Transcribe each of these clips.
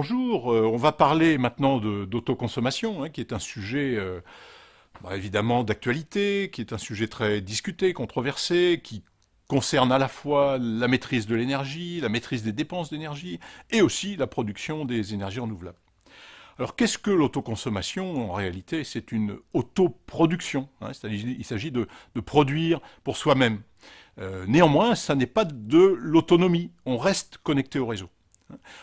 bonjour. On va parler maintenant d'autoconsommation, hein, qui est un sujet évidemment d'actualité, qui est un sujet très discuté, controversé, qui concerne à la fois la maîtrise de l'énergie, la maîtrise des dépenses d'énergie et aussi la production des énergies renouvelables. Alors qu'est-ce que l'autoconsommation? En réalité, c'est une autoproduction, hein, c'est-à-dire il s'agit de produire pour soi-même. Néanmoins, ça n'est pas de l'autonomie, on reste connecté au réseau.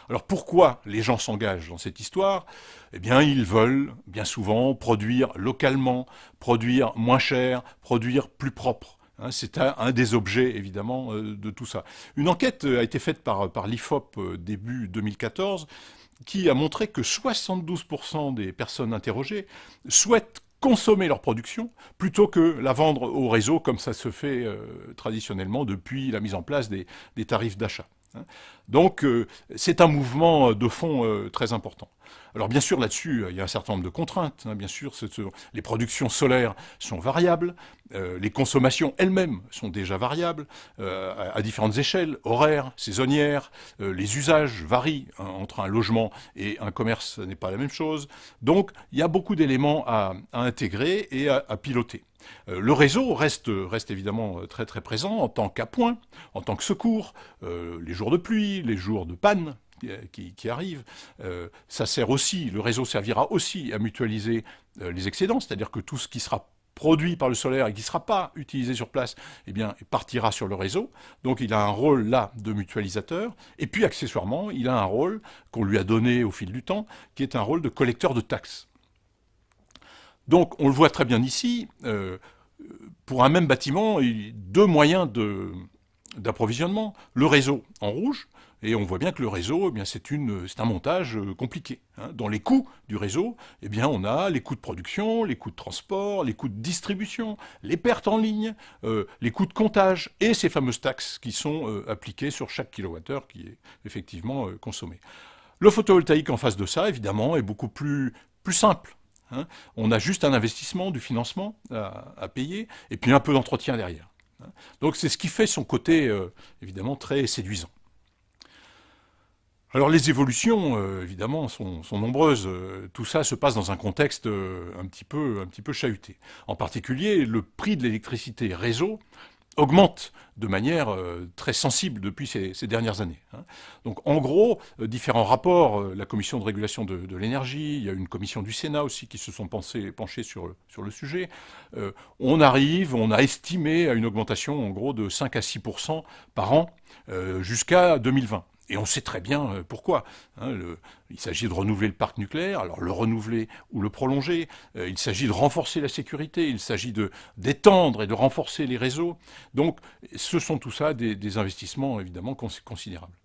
Alors pourquoi les gens s'engagent dans cette histoire? Eh bien, ils veulent bien souvent produire localement, produire moins cher, produire plus propre. C'est un des objets, évidemment, de tout ça. Une enquête a été faite par l'IFOP début 2014 qui a montré que 72% des personnes interrogées souhaitent consommer leur production plutôt que la vendre au réseau comme ça se fait traditionnellement depuis la mise en place des tarifs d'achat. Donc c'est un mouvement de fond très important. Alors bien sûr là-dessus il y a un certain nombre de contraintes. Bien sûr les productions solaires sont variables, les consommations elles-mêmes sont déjà variables à différentes échelles, horaires, saisonnières, les usages varient entre un logement et un commerce, ce n'est pas la même chose. Donc il y a beaucoup d'éléments à intégrer et à piloter. Le réseau reste évidemment très très présent en tant qu'appoint, en tant que secours, les jours de pluie, les jours de panne qui arrivent. Ça sert aussi, le réseau servira aussi à mutualiser les excédents, c'est-à-dire que tout ce qui sera produit par le solaire et qui ne sera pas utilisé sur place, eh bien, partira sur le réseau. Donc il a un rôle là de mutualisateur. Et puis accessoirement, il a un rôle qu'on lui a donné au fil du temps, qui est un rôle de collecteur de taxes. Donc, on le voit très bien ici, pour un même bâtiment, il y a deux moyens d'approvisionnement. Le réseau en rouge, et on voit bien que le réseau, eh bien, c'est un montage compliqué. Dans les coûts du réseau, eh bien, on a les coûts de production, les coûts de transport, les coûts de distribution, les pertes en ligne, les coûts de comptage, et ces fameuses taxes qui sont appliquées sur chaque kilowattheure qui est effectivement consommé. Le photovoltaïque en face de ça, évidemment, est beaucoup plus simple. On a juste un investissement, du financement à payer, et puis un peu d'entretien derrière. Donc c'est ce qui fait son côté, évidemment, très séduisant. Alors les évolutions, évidemment, sont nombreuses. Tout ça se passe dans un contexte un petit peu chahuté. En particulier, le prix de l'électricité réseau augmente de manière très sensible depuis ces dernières années. Donc en gros, différents rapports, la commission de régulation de l'énergie, il y a une commission du Sénat aussi qui se sont penchés sur le sujet, on a estimé à une augmentation en gros de 5 à 6% par an jusqu'à 2020. Et on sait très bien pourquoi. Il s'agit de renouveler le parc nucléaire, alors le renouveler ou le prolonger. Il s'agit de renforcer la sécurité, il s'agit d'étendre et de renforcer les réseaux. Donc ce sont tout ça des investissements évidemment considérables.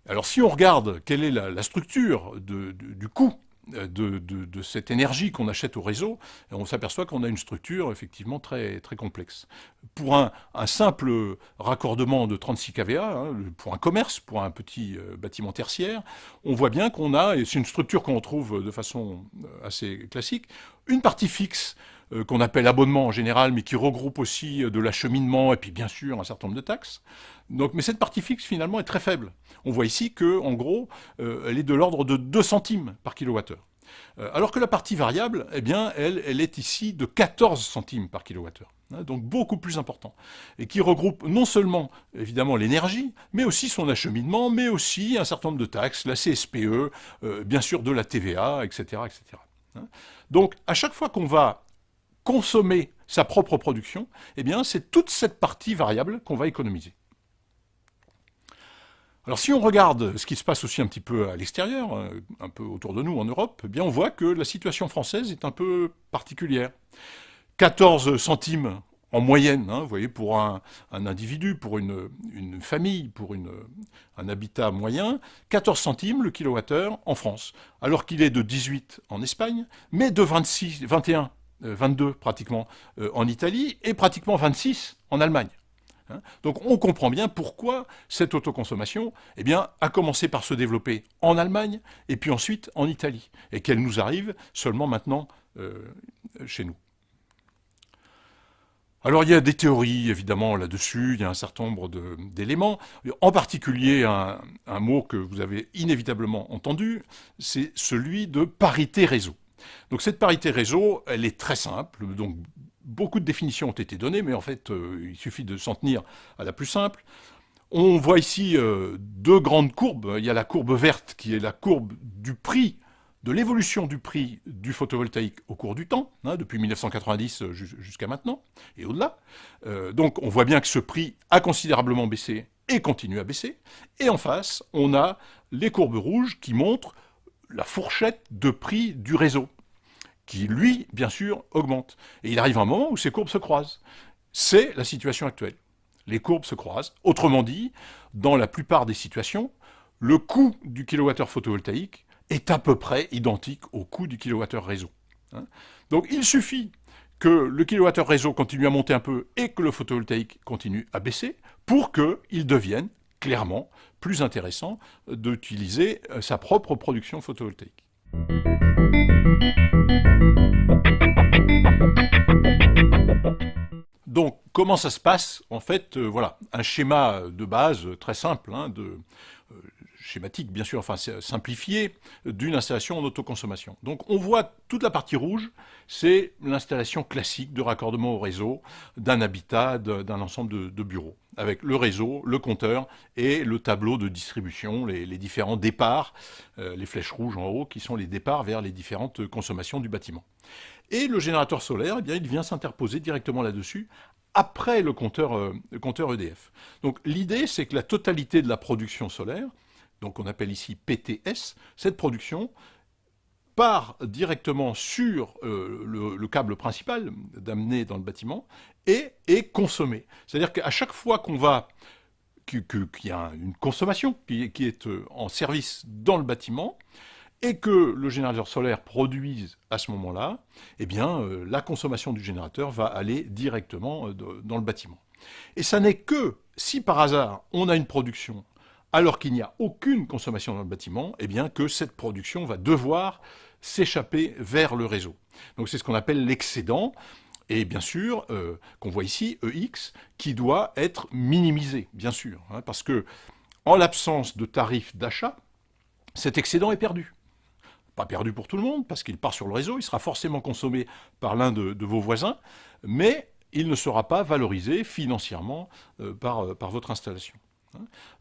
Alors si on regarde quelle est la structure du coût de cette énergie qu'on achète au réseau, on s'aperçoit qu'on a une structure effectivement très, très complexe. Pour un simple raccordement de 36 kVA, pour un commerce, pour un petit bâtiment tertiaire, on voit bien qu'on a, et c'est une structure qu'on retrouve de façon assez classique, une partie fixe qu'on appelle abonnement en général, mais qui regroupe aussi de l'acheminement et puis bien sûr un certain nombre de taxes. Donc, mais cette partie fixe finalement est très faible. On voit ici que, en gros, elle est de l'ordre de 2 centimes par kilowattheure. Alors que la partie variable, eh bien, elle est ici de 14 centimes par kilowattheure. Donc beaucoup plus important. Et qui regroupe non seulement, évidemment, l'énergie, mais aussi son acheminement, mais aussi un certain nombre de taxes, la CSPE, bien sûr de la TVA, etc., etc. Donc, à chaque fois qu'on va consommer sa propre production, eh bien, c'est toute cette partie variable qu'on va économiser. Alors si on regarde ce qui se passe aussi un petit peu à l'extérieur, un peu autour de nous en Europe, eh bien on voit que la situation française est un peu particulière. 14 centimes en moyenne, vous voyez, pour un individu, pour une famille, pour un habitat moyen, 14 centimes le kilowattheure en France, alors qu'il est de 18 en Espagne, mais de 26, 21, 22 pratiquement en Italie, et pratiquement 26 en Allemagne. Donc on comprend bien pourquoi cette autoconsommation a commencé par se développer en Allemagne et puis ensuite en Italie, et qu'elle nous arrive seulement maintenant chez nous. Alors il y a des théories évidemment là-dessus, il y a un certain nombre d'éléments, en particulier un mot que vous avez inévitablement entendu, c'est celui de parité réseau. Donc cette parité réseau, elle est très simple, donc beaucoup de définitions ont été données, mais en fait il suffit de s'en tenir à la plus simple. On voit ici deux grandes courbes, il y a la courbe verte qui est la courbe du prix de l'évolution du prix du photovoltaïque au cours du temps, hein, depuis 1990 jusqu'à maintenant, et au-delà. Donc on voit bien que ce prix a considérablement baissé et continue à baisser. Et en face, on a les courbes rouges qui montrent la fourchette de prix du réseau, qui lui, bien sûr, augmente. Et il arrive un moment où ces courbes se croisent. C'est la situation actuelle. Les courbes se croisent. Autrement dit, dans la plupart des situations, le coût du kilowattheure photovoltaïque est à peu près identique au coût du kilowattheure réseau. Donc il suffit que le kilowattheure réseau continue à monter un peu et que le photovoltaïque continue à baisser pour qu'il devienne clairement plus intéressant d'utiliser sa propre production photovoltaïque. Donc, comment ça se passe? En fait, voilà, un schéma de base très simple, hein, schématique bien sûr, enfin simplifié, d'une installation en autoconsommation. Donc on voit toute la partie rouge, c'est l'installation classique de raccordement au réseau d'un habitat, d'un ensemble de bureaux, avec le réseau, le compteur et le tableau de distribution, les différents départs, les flèches rouges en haut, qui sont les départs vers les différentes consommations du bâtiment. Et le générateur solaire, eh bien, il vient s'interposer directement là-dessus, après le compteur EDF. Donc l'idée, c'est que la totalité de la production solaire, donc on appelle ici PTS, cette production part directement sur le câble principal d'amener dans le bâtiment et est consommée. C'est-à-dire qu'à chaque fois qu'il y a une consommation qui est en service dans le bâtiment, et que le générateur solaire produise à ce moment-là, eh bien, la consommation du générateur va aller directement dans le bâtiment. Et ça n'est que si par hasard on a une production alors qu'il n'y a aucune consommation dans le bâtiment, eh bien que cette production va devoir s'échapper vers le réseau. Donc c'est ce qu'on appelle l'excédent, et bien sûr, qu'on voit ici, EX, qui doit être minimisé, bien sûr, hein, parce que en l'absence de tarif d'achat, cet excédent est perdu. Pas perdu pour tout le monde, parce qu'il part sur le réseau, il sera forcément consommé par l'un de vos voisins, mais il ne sera pas valorisé financièrement par votre installation.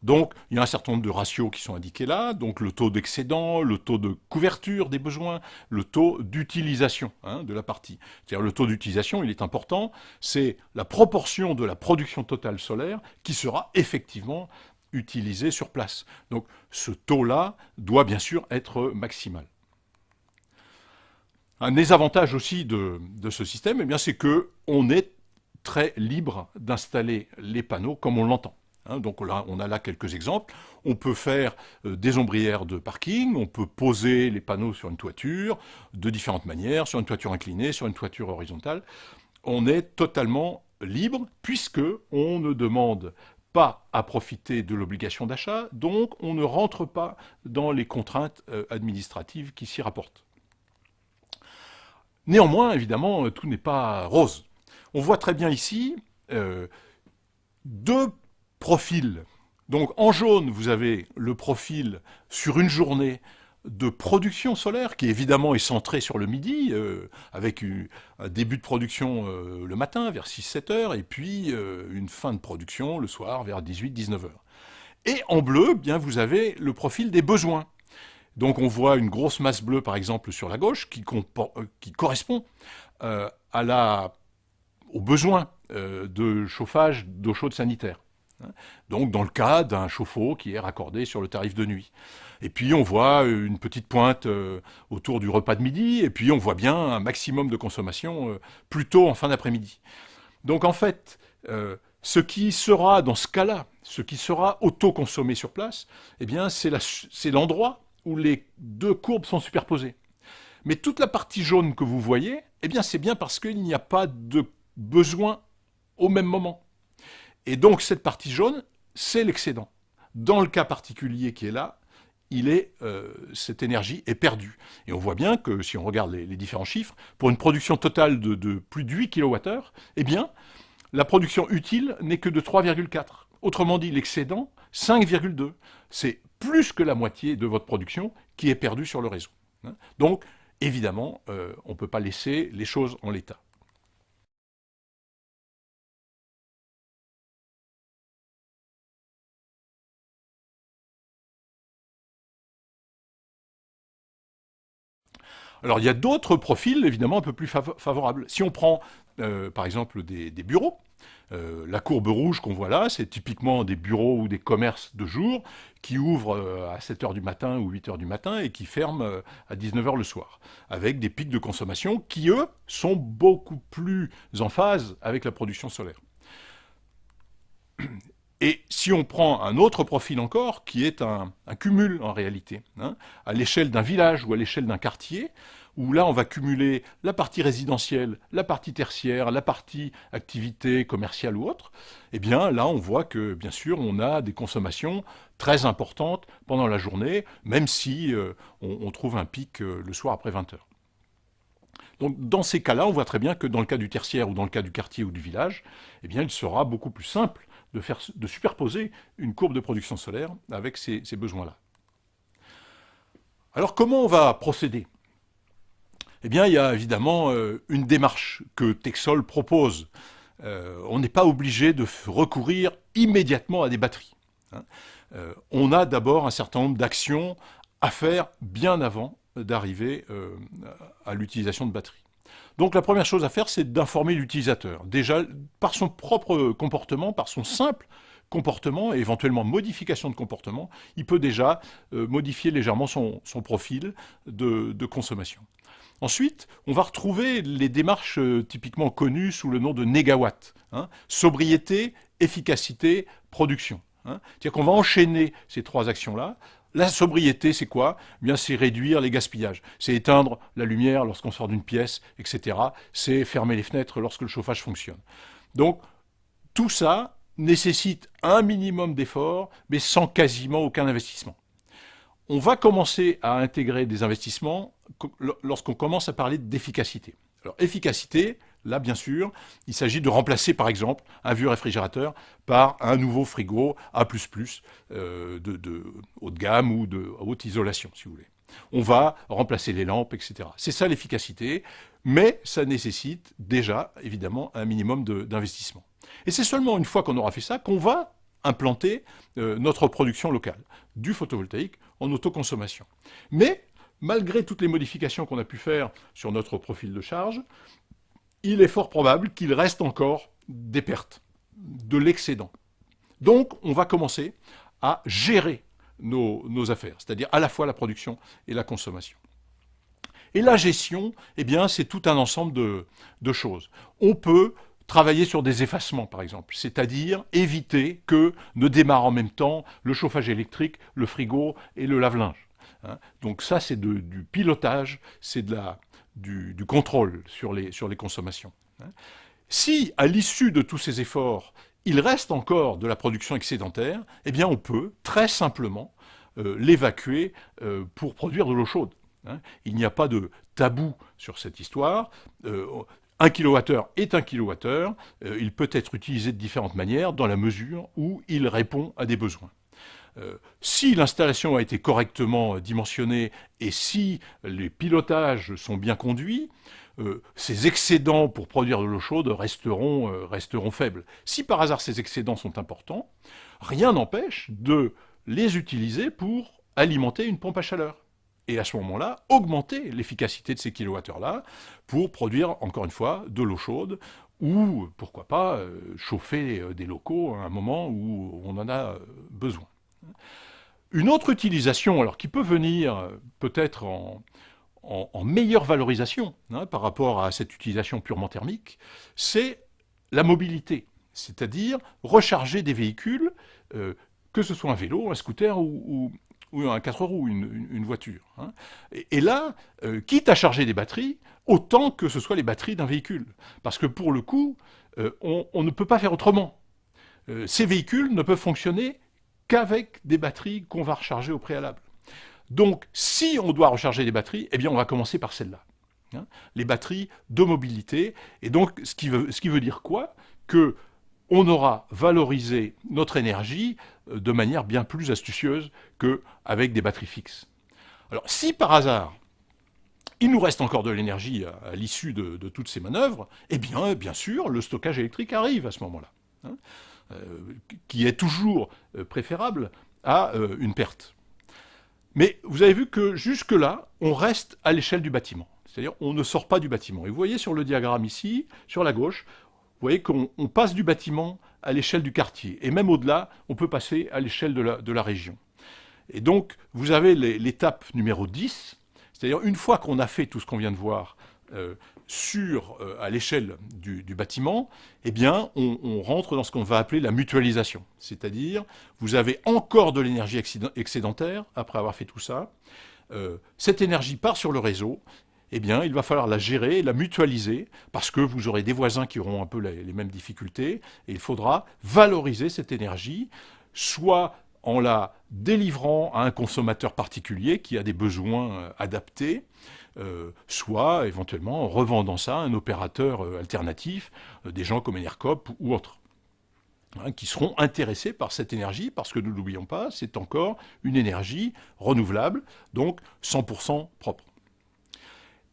Donc, il y a un certain nombre de ratios qui sont indiqués là, donc le taux d'excédent, le taux de couverture des besoins, le taux d'utilisation de la partie. C'est-à-dire le taux d'utilisation, il est important, c'est la proportion de la production totale solaire qui sera effectivement utilisée sur place. Donc, ce taux-là doit bien sûr être maximal. Un des avantages aussi de ce système, eh bien, c'est qu'on est très libre d'installer les panneaux comme on l'entend. Donc là, on a là quelques exemples. On peut faire des ombrières de parking, on peut poser les panneaux sur une toiture de différentes manières, sur une toiture inclinée, sur une toiture horizontale. On est totalement libre puisque on ne demande pas à profiter de l'obligation d'achat, donc on ne rentre pas dans les contraintes administratives qui s'y rapportent. Néanmoins, évidemment, tout n'est pas rose. On voit très bien ici deux profils. Donc en jaune, vous avez le profil sur une journée de production solaire, qui évidemment est centré sur le midi, avec un début de production le matin vers 6-7 heures, et puis une fin de production le soir vers 18-19 heures. Et en bleu, bien, vous avez le profil des besoins. Donc on voit une grosse masse bleue, par exemple, sur la gauche, qui correspond aux besoins de chauffage d'eau chaude sanitaire. Donc dans le cas d'un chauffe-eau qui est raccordé sur le tarif de nuit. Et puis on voit une petite pointe autour du repas de midi, et puis on voit bien un maximum de consommation plutôt en fin d'après-midi. Donc en fait, ce qui sera dans ce cas-là, ce qui sera auto-consommé sur place, eh bien c'est l'endroit où les deux courbes sont superposées. Mais toute la partie jaune que vous voyez, eh bien c'est bien parce qu'il n'y a pas de besoin au même moment. Et donc cette partie jaune, c'est l'excédent. Dans le cas particulier qui est là, cette énergie est perdue. Et on voit bien que si on regarde les différents chiffres, pour une production totale de plus de 8 kWh, eh bien, la production utile n'est que de 3,4. Autrement dit, l'excédent, 5,2. C'est plus que la moitié de votre production qui est perdue sur le réseau. Donc, évidemment, on ne peut pas laisser les choses en l'état. Alors, il y a d'autres profils, évidemment, un peu plus favorables. Si on prend, par exemple, des bureaux, la courbe rouge qu'on voit là, c'est typiquement des bureaux ou des commerces de jour qui ouvrent à 7 heures du matin ou 8 heures du matin et qui ferment à 19 heures le soir, avec des pics de consommation qui, eux, sont beaucoup plus en phase avec la production solaire. Et si on prend un autre profil encore, qui est un cumul en réalité, hein, à l'échelle d'un village ou à l'échelle d'un quartier, où là on va cumuler la partie résidentielle, la partie tertiaire, la partie activité commerciale ou autre, eh bien là on voit que bien sûr on a des consommations très importantes pendant la journée, même si on trouve un pic le soir après 20 heures. Donc dans ces cas-là, on voit très bien que dans le cas du tertiaire ou dans le cas du quartier ou du village, eh bien il sera beaucoup plus simple de superposer une courbe de production solaire avec ces besoins-là. Alors comment on va procéder? Eh bien, il y a évidemment une démarche que Texol propose. On n'est pas obligé de recourir immédiatement à des batteries. Hein. On a d'abord un certain nombre d'actions à faire bien avant d'arriver à l'utilisation de batteries. Donc la première chose à faire, c'est d'informer l'utilisateur. Déjà, par son propre comportement, par son simple comportement et éventuellement modification de comportement, il peut déjà modifier légèrement son profil de consommation. Ensuite, on va retrouver les démarches typiquement connues sous le nom de négawatt. Hein, sobriété, efficacité, production. Hein. C'est-à-dire qu'on va enchaîner ces trois actions-là. La sobriété, c'est quoi? Eh bien, c'est réduire les gaspillages. C'est éteindre la lumière lorsqu'on sort d'une pièce, etc. C'est fermer les fenêtres lorsque le chauffage fonctionne. Donc, tout ça nécessite un minimum d'efforts, mais sans quasiment aucun investissement. On va commencer à intégrer des investissements lorsqu'on commence à parler d'efficacité. Alors, efficacité, là, bien sûr, il s'agit de remplacer, par exemple, un vieux réfrigérateur par un nouveau frigo A++, de haut de gamme ou de haute isolation, si vous voulez. On va remplacer les lampes, etc. C'est ça l'efficacité, mais ça nécessite déjà, évidemment, un minimum d'investissement. Et c'est seulement une fois qu'on aura fait ça qu'on va implanter notre production locale, du photovoltaïque en autoconsommation. Mais, malgré toutes les modifications qu'on a pu faire sur notre profil de charge, il est fort probable qu'il reste encore des pertes, de l'excédent. Donc, on va commencer à gérer nos affaires, c'est-à-dire à la fois la production et la consommation. Et la gestion, eh bien, c'est tout un ensemble de choses. On peut travailler sur des effacements, par exemple, c'est-à-dire éviter que ne démarrent en même temps le chauffage électrique, le frigo et le lave-linge. Hein. Donc ça, c'est du pilotage, c'est du contrôle sur les consommations. Hein. Si, à l'issue de tous ces efforts, il reste encore de la production excédentaire, eh bien on peut très simplement l'évacuer pour produire de l'eau chaude. Hein. Il n'y a pas de tabou sur cette histoire. 1 kWh est 1 kWh. Il peut être utilisé de différentes manières dans la mesure où il répond à des besoins. Si l'installation a été correctement dimensionnée et si les pilotages sont bien conduits, ces excédents pour produire de l'eau chaude resteront faibles. Si par hasard ces excédents sont importants, rien n'empêche de les utiliser pour alimenter une pompe à chaleur. Et à ce moment-là, augmenter l'efficacité de ces kilowattheures-là pour produire, encore une fois, de l'eau chaude ou, pourquoi pas, chauffer des locaux à un moment où on en a besoin. Une autre utilisation, alors qui peut venir peut-être en meilleure valorisation hein, par rapport à cette utilisation purement thermique, c'est la mobilité, c'est-à-dire recharger des véhicules, que ce soit un vélo, un scooter ou un 4 roues, une voiture. Hein. Et là, quitte à charger des batteries, autant que ce soit les batteries d'un véhicule. Parce que pour le coup, on ne peut pas faire autrement. Ces véhicules ne peuvent fonctionner qu'avec des batteries qu'on va recharger au préalable. Donc, si on doit recharger des batteries, eh bien, on va commencer par celles-là. Hein, les batteries de mobilité. Et donc, ce qui veut dire quoi? qu'on aura valorisé notre énergie de manière bien plus astucieuse qu'avec des batteries fixes. Alors, si par hasard, il nous reste encore de l'énergie à l'issue de toutes ces manœuvres, eh bien sûr, le stockage électrique arrive à ce moment-là, hein, qui est toujours préférable à une perte. Mais vous avez vu que jusque-là, on reste à l'échelle du bâtiment. C'est-à-dire, on ne sort pas du bâtiment. Et vous voyez sur le diagramme ici, sur la gauche, vous voyez qu'on passe du bâtiment à l'échelle du quartier. Et même au-delà, on peut passer à l'échelle de la région. Et donc, vous avez l'étape numéro 10, c'est-à-dire une fois qu'on a fait tout ce qu'on vient de voir à l'échelle du bâtiment, eh bien, on rentre dans ce qu'on va appeler la mutualisation. C'est-à-dire, vous avez encore de l'énergie excédentaire après avoir fait tout ça. Cette énergie part sur le réseau. Eh bien, il va falloir la gérer, la mutualiser, parce que vous aurez des voisins qui auront un peu les mêmes difficultés, et il faudra valoriser cette énergie, soit en la délivrant à un consommateur particulier qui a des besoins adaptés, soit éventuellement en revendant ça à un opérateur alternatif, des gens comme Enercop ou autres, hein, qui seront intéressés par cette énergie, parce que ne l'oublions pas, c'est encore une énergie renouvelable, donc 100% propre.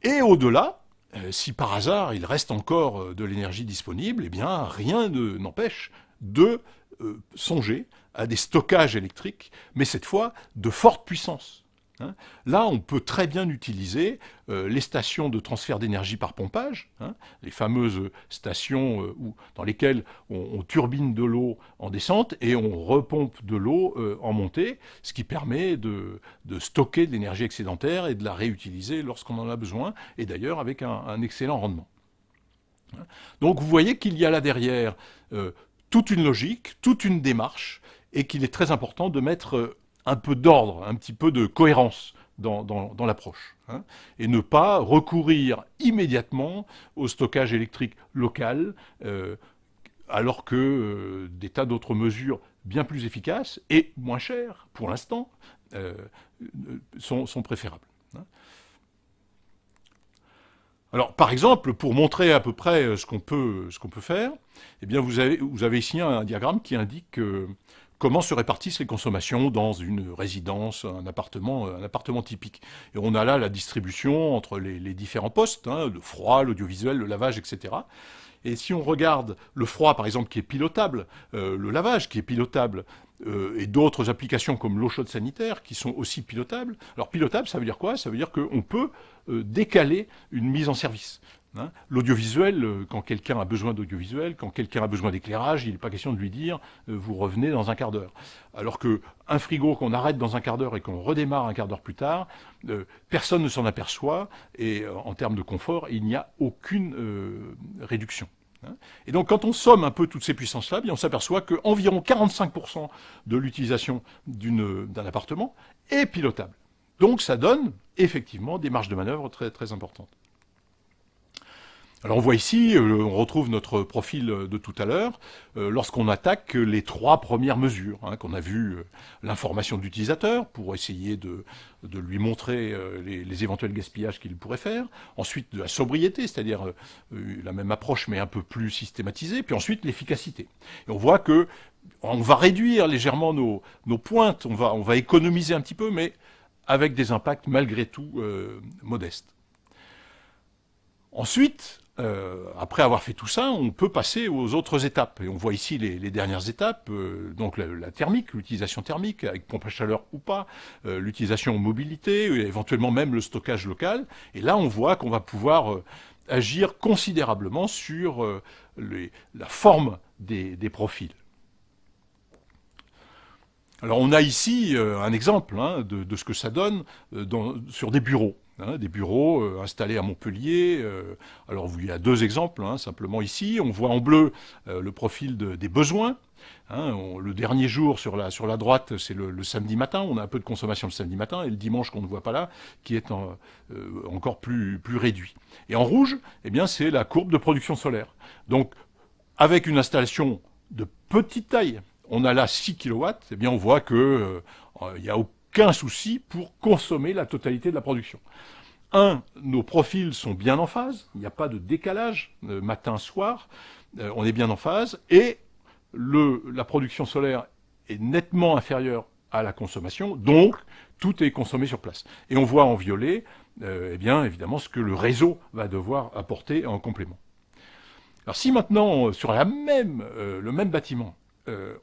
Et au-delà, si par hasard il reste encore de l'énergie disponible, eh bien rien n'empêche de songer à des stockages électriques, mais cette fois de forte puissance. Hein. Là, on peut très bien utiliser les stations de transfert d'énergie par pompage, hein, les fameuses stations dans lesquelles on turbine de l'eau en descente et on repompe de l'eau en montée, ce qui permet de stocker de l'énergie excédentaire et de la réutiliser lorsqu'on en a besoin, et d'ailleurs avec un excellent rendement. Donc vous voyez qu'il y a là derrière toute une logique, toute une démarche, et qu'il est très important de mettre un peu d'ordre, un petit peu de cohérence dans l'approche, hein, et ne pas recourir immédiatement au stockage électrique local, alors que des tas d'autres mesures bien plus efficaces et moins chères, pour l'instant, sont préférables. Hein. Alors, par exemple, pour montrer à peu près ce qu'on peut faire, eh bien, vous avez ici un diagramme qui indique comment se répartissent les consommations dans une résidence, un appartement typique. Et on a là la distribution entre les différents postes, hein, le froid, l'audiovisuel, le lavage, etc. Et si on regarde le froid, par exemple, qui est pilotable, le lavage qui est pilotable, et d'autres applications comme l'eau chaude sanitaire qui sont aussi pilotables. Alors pilotable, ça veut dire quoi? Ça veut dire qu'on peut décaler une mise en service. Hein. L'audiovisuel, quand quelqu'un a besoin d'audiovisuel, quand quelqu'un a besoin d'éclairage, il n'est pas question de lui dire vous revenez dans un quart d'heure. Alors qu'un frigo qu'on arrête dans un quart d'heure et qu'on redémarre un quart d'heure plus tard, personne ne s'en aperçoit et en termes de confort, il n'y a aucune réduction. Et donc quand on somme un peu toutes ces puissances-là, on s'aperçoit qu'environ 45% de l'utilisation d'un appartement est pilotable. Donc ça donne effectivement des marges de manœuvre très, très importantes. Alors on voit ici, on retrouve notre profil de tout à l'heure, lorsqu'on attaque les 3 premières mesures, hein, qu'on a vu, l'information de l'utilisateur, pour essayer de lui montrer les éventuels gaspillages qu'il pourrait faire, ensuite de la sobriété, c'est-à-dire la même approche mais un peu plus systématisée, puis ensuite l'efficacité. Et on voit que on va réduire légèrement nos pointes, on va économiser un petit peu, mais avec des impacts malgré tout modestes. Ensuite, après avoir fait tout ça, on peut passer aux autres étapes. Et on voit ici les dernières étapes, donc la thermique, l'utilisation thermique, avec pompe à chaleur ou pas, l'utilisation en mobilité, éventuellement même le stockage local. Et là, on voit qu'on va pouvoir agir considérablement sur la forme des profils. Alors on a ici un exemple de ce que ça donne sur des bureaux. Des bureaux installés à Montpellier. Alors il y a 2 exemples, simplement ici. On voit en bleu le profil des besoins. Le dernier jour sur la droite, c'est le samedi matin. On a un peu de consommation le samedi matin, et le dimanche qu'on ne voit pas là, qui est encore plus réduit. Et en rouge, eh bien, c'est la courbe de production solaire. Donc, avec une installation de petite taille, on a là 6 kW, eh bien, on voit que il n'y a aucun souci pour consommer la totalité de la production. Nos profils sont bien en phase, il n'y a pas de décalage matin-soir. on est bien en phase, et la production solaire est nettement inférieure à la consommation, donc tout est consommé sur place. Et on voit en violet, eh bien, évidemment, ce que le réseau va devoir apporter en complément. Alors si maintenant, sur le même bâtiment,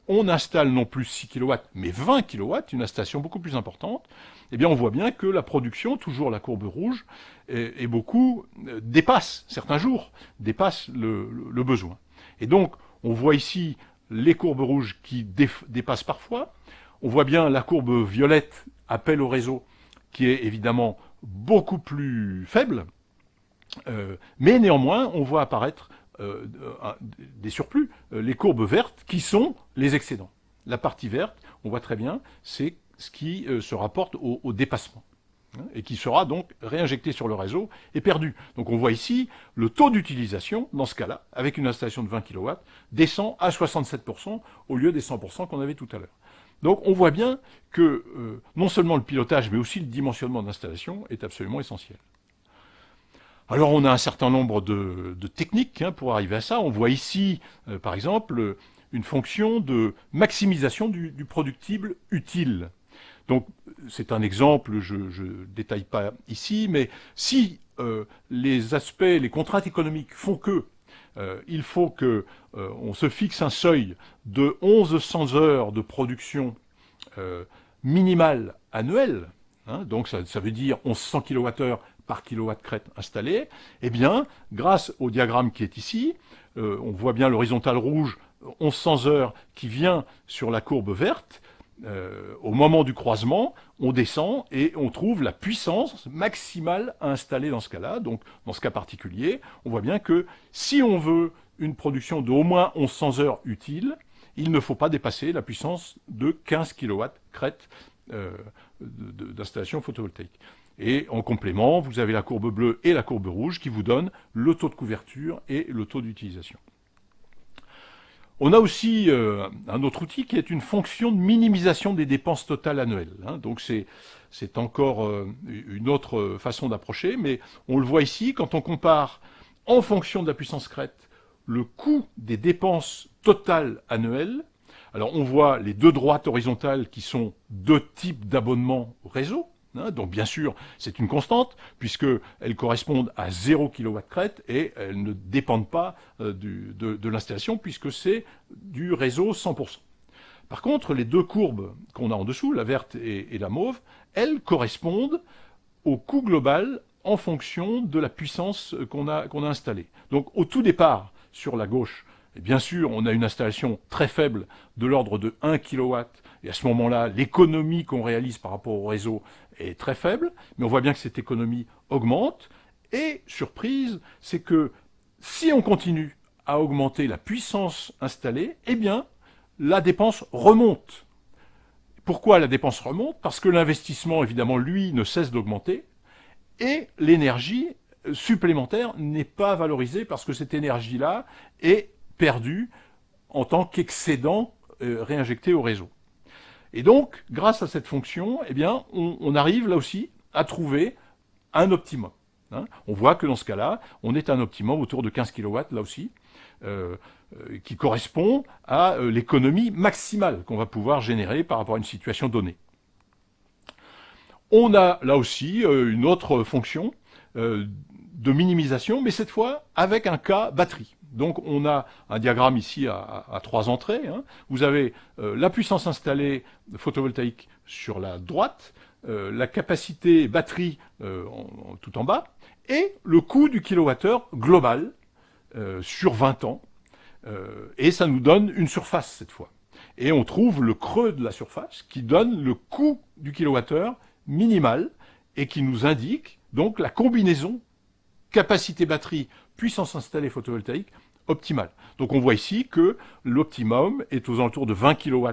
on installe non plus 6 kW, mais 20 kW, une installation beaucoup plus importante, eh bien on voit bien que la production, toujours la courbe rouge, est beaucoup, dépasse, certains jours, dépasse le besoin. Et donc, on voit ici les courbes rouges qui dépassent parfois. On voit bien la courbe violette, appel au réseau, qui est évidemment beaucoup plus faible, mais néanmoins, on voit apparaître des surplus, les courbes vertes, qui sont les excédents. La partie verte, on voit très bien, c'est ce qui se rapporte au dépassement, hein, et qui sera donc réinjecté sur le réseau et perdu. Donc on voit ici, le taux d'utilisation, dans ce cas-là, avec une installation de 20 kW, descend à 67% au lieu des 100% qu'on avait tout à l'heure. Donc on voit bien que non seulement le pilotage, mais aussi le dimensionnement d'installation est absolument essentiel. Alors on a un certain nombre de techniques, hein, pour arriver à ça. On voit ici, par exemple, une fonction de maximisation du productible utile. Donc c'est un exemple, je ne détaille pas ici, mais si les aspects, les contraintes économiques font que il faut que on se fixe un seuil de 1100 heures de production minimale annuelle, hein, donc ça veut dire 1100 kWh par kilowatt crête installé, eh bien, grâce au diagramme qui est ici, on voit bien l'horizontale rouge, 1100 heures, qui vient sur la courbe verte. Au moment du croisement, on descend et on trouve la puissance maximale à installer dans ce cas-là. Donc, dans ce cas particulier, on voit bien que si on veut une production de au moins 1100 heures utiles, il ne faut pas dépasser la puissance de 15 kW crête d'installation photovoltaïque. Et en complément, vous avez la courbe bleue et la courbe rouge qui vous donnent le taux de couverture et le taux d'utilisation. On a aussi un autre outil qui est une fonction de minimisation des dépenses totales annuelles, hein. Donc c'est encore une autre façon d'approcher, mais on le voit ici, quand on compare en fonction de la puissance crête le coût des dépenses totales annuelles. Alors on voit les deux droites horizontales qui sont deux types d'abonnements au réseau. Hein, donc bien sûr, c'est une constante, puisqu'elles correspondent à 0 kW crête et elles ne dépendent pas de l'installation, puisque c'est du réseau 100%. Par contre, les deux courbes qu'on a en dessous, la verte et la mauve, elles correspondent au coût global en fonction de la puissance qu'on a installée. Donc au tout départ, sur la gauche, et bien sûr, on a une installation très faible de l'ordre de 1 kW, et à ce moment-là, l'économie qu'on réalise par rapport au réseau est très faible, mais on voit bien que cette économie augmente, et surprise, c'est que si on continue à augmenter la puissance installée, eh bien, la dépense remonte. Pourquoi la dépense remonte? Parce que l'investissement, évidemment, lui, ne cesse d'augmenter, et l'énergie supplémentaire n'est pas valorisée parce que cette énergie-là est perdue en tant qu'excédent réinjecté au réseau. Et donc, grâce à cette fonction, eh bien, on arrive là aussi à trouver un optimum, hein. On voit que dans ce cas-là, on est à un optimum autour de 15 kW, là aussi, qui correspond à l'économie maximale qu'on va pouvoir générer par rapport à une situation donnée. On a là aussi une autre fonction de minimisation, mais cette fois avec un cas batterie. Donc on a un diagramme ici à trois entrées, hein. Vous avez la puissance installée photovoltaïque sur la droite, la capacité batterie tout en bas, et le coût du kilowattheure global sur 20 ans. Et ça nous donne une surface cette fois. Et on trouve le creux de la surface qui donne le coût du kilowattheure minimal et qui nous indique donc la combinaison capacité batterie, puissance installée photovoltaïque optimale. Donc on voit ici que l'optimum est aux alentours de 20 kW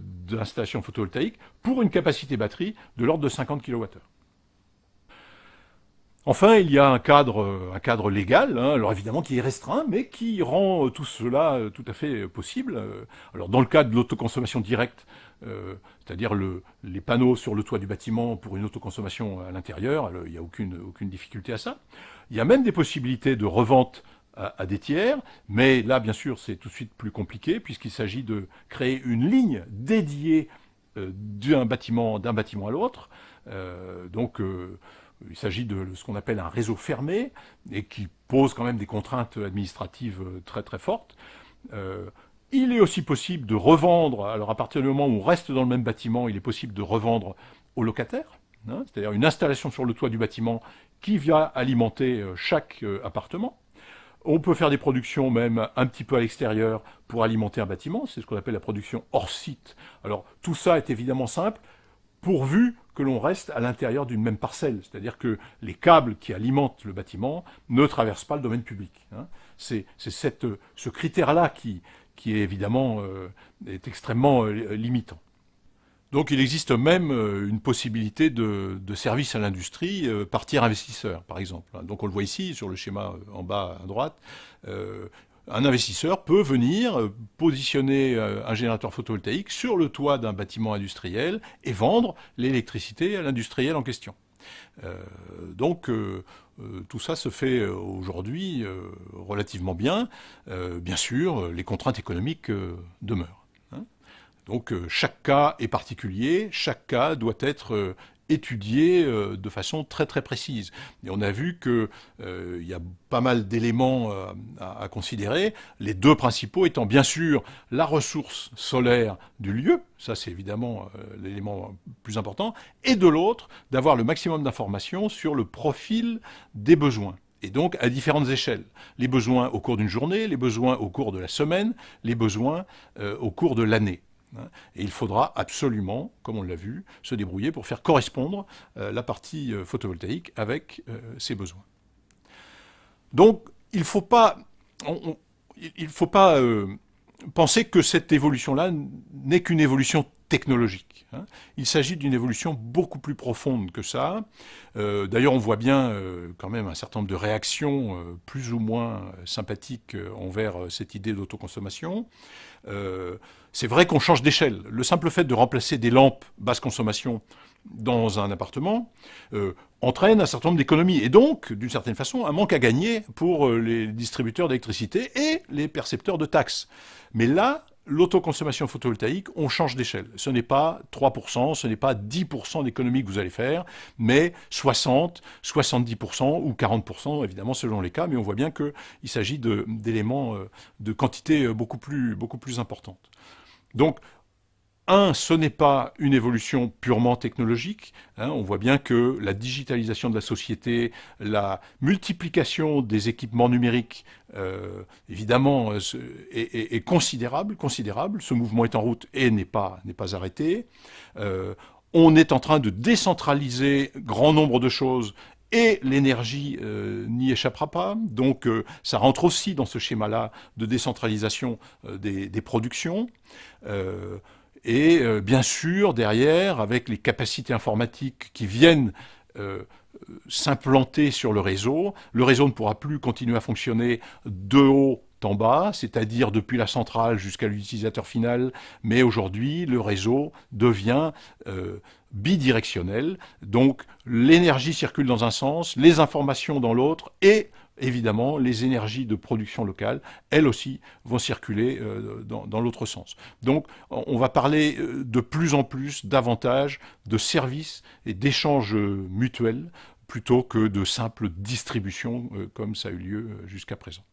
d'installation photovoltaïque pour une capacité batterie de l'ordre de 50 kWh. Enfin, il y a un cadre légal, hein, alors évidemment qui est restreint, mais qui rend tout cela tout à fait possible. Alors dans le cas de l'autoconsommation directe, c'est-à-dire les panneaux sur le toit du bâtiment pour une autoconsommation à l'intérieur, il n'y a aucune difficulté à ça. Il y a même des possibilités de revente à des tiers, mais là, bien sûr, c'est tout de suite plus compliqué, puisqu'il s'agit de créer une ligne dédiée d'un bâtiment à l'autre. Il s'agit de ce qu'on appelle un réseau fermé, et qui pose quand même des contraintes administratives très très fortes. Il est aussi possible de revendre, alors à partir du moment où on reste dans le même bâtiment, il est possible de revendre aux locataires, hein, c'est-à-dire une installation sur le toit du bâtiment qui vient alimenter chaque appartement. On peut faire des productions même un petit peu à l'extérieur pour alimenter un bâtiment, c'est ce qu'on appelle la production hors site. Alors tout ça est évidemment simple, pourvu que l'on reste à l'intérieur d'une même parcelle, c'est-à-dire que les câbles qui alimentent le bâtiment ne traversent pas le domaine public, hein. C'est ce critère-là qui est évidemment est extrêmement limitant. Donc il existe même une possibilité de service à l'industrie par tiers investisseur, par exemple. Donc on le voit ici sur le schéma en bas à droite. Un investisseur peut venir positionner un générateur photovoltaïque sur le toit d'un bâtiment industriel et vendre l'électricité à l'industriel en question. Tout ça se fait aujourd'hui relativement bien. Bien sûr, les contraintes économiques demeurent. Donc chaque cas est particulier, chaque cas doit être étudié de façon très très précise. Et on a vu qu'il y a pas mal d'éléments à considérer, les deux principaux étant bien sûr la ressource solaire du lieu, ça c'est évidemment l'élément plus important, et de l'autre, d'avoir le maximum d'informations sur le profil des besoins. Et donc à différentes échelles. Les besoins au cours d'une journée, les besoins au cours de la semaine, les besoins au cours de l'année. Et il faudra absolument, comme on l'a vu, se débrouiller pour faire correspondre la partie photovoltaïque avec ses besoins. Donc, il ne faut pas penser que cette évolution-là n'est qu'une évolution technologique. Il s'agit d'une évolution beaucoup plus profonde que ça. D'ailleurs, on voit bien quand même un certain nombre de réactions plus ou moins sympathiques envers cette idée d'autoconsommation. C'est vrai qu'on change d'échelle. Le simple fait de remplacer des lampes basse consommation dans un appartement entraîne un certain nombre d'économies et donc, d'une certaine façon, un manque à gagner pour les distributeurs d'électricité et les percepteurs de taxes. Mais là, l'autoconsommation photovoltaïque, on change d'échelle. Ce n'est pas 3%, ce n'est pas 10% d'économie que vous allez faire, mais 60, 70% ou 40%, évidemment, selon les cas, mais on voit bien qu'il s'agit d'éléments de quantité beaucoup plus importante. Donc, ce n'est pas une évolution purement technologique. On voit bien que la digitalisation de la société, la multiplication des équipements numériques, évidemment, est considérable. Ce mouvement est en route et n'est pas arrêté. On est en train de décentraliser grand nombre de choses. Et l'énergie n'y échappera pas. Donc ça rentre aussi dans ce schéma-là de décentralisation des productions. Et bien sûr, derrière, avec les capacités informatiques qui viennent s'implanter sur le réseau ne pourra plus continuer à fonctionner de haut en bas, c'est-à-dire depuis la centrale jusqu'à l'utilisateur final, mais aujourd'hui, le réseau devient bidirectionnel, donc l'énergie circule dans un sens, les informations dans l'autre, et évidemment, les énergies de production locale, elles aussi, vont circuler dans l'autre sens. Donc, on va parler de plus en plus, davantage, de services et d'échanges mutuels, plutôt que de simple distribution, comme ça a eu lieu jusqu'à présent.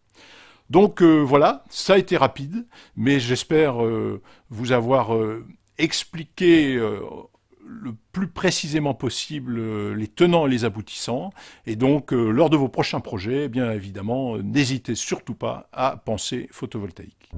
Donc voilà, ça a été rapide, mais j'espère vous avoir expliqué le plus précisément possible les tenants et les aboutissants. Et donc, lors de vos prochains projets, eh bien évidemment, n'hésitez surtout pas à penser photovoltaïque.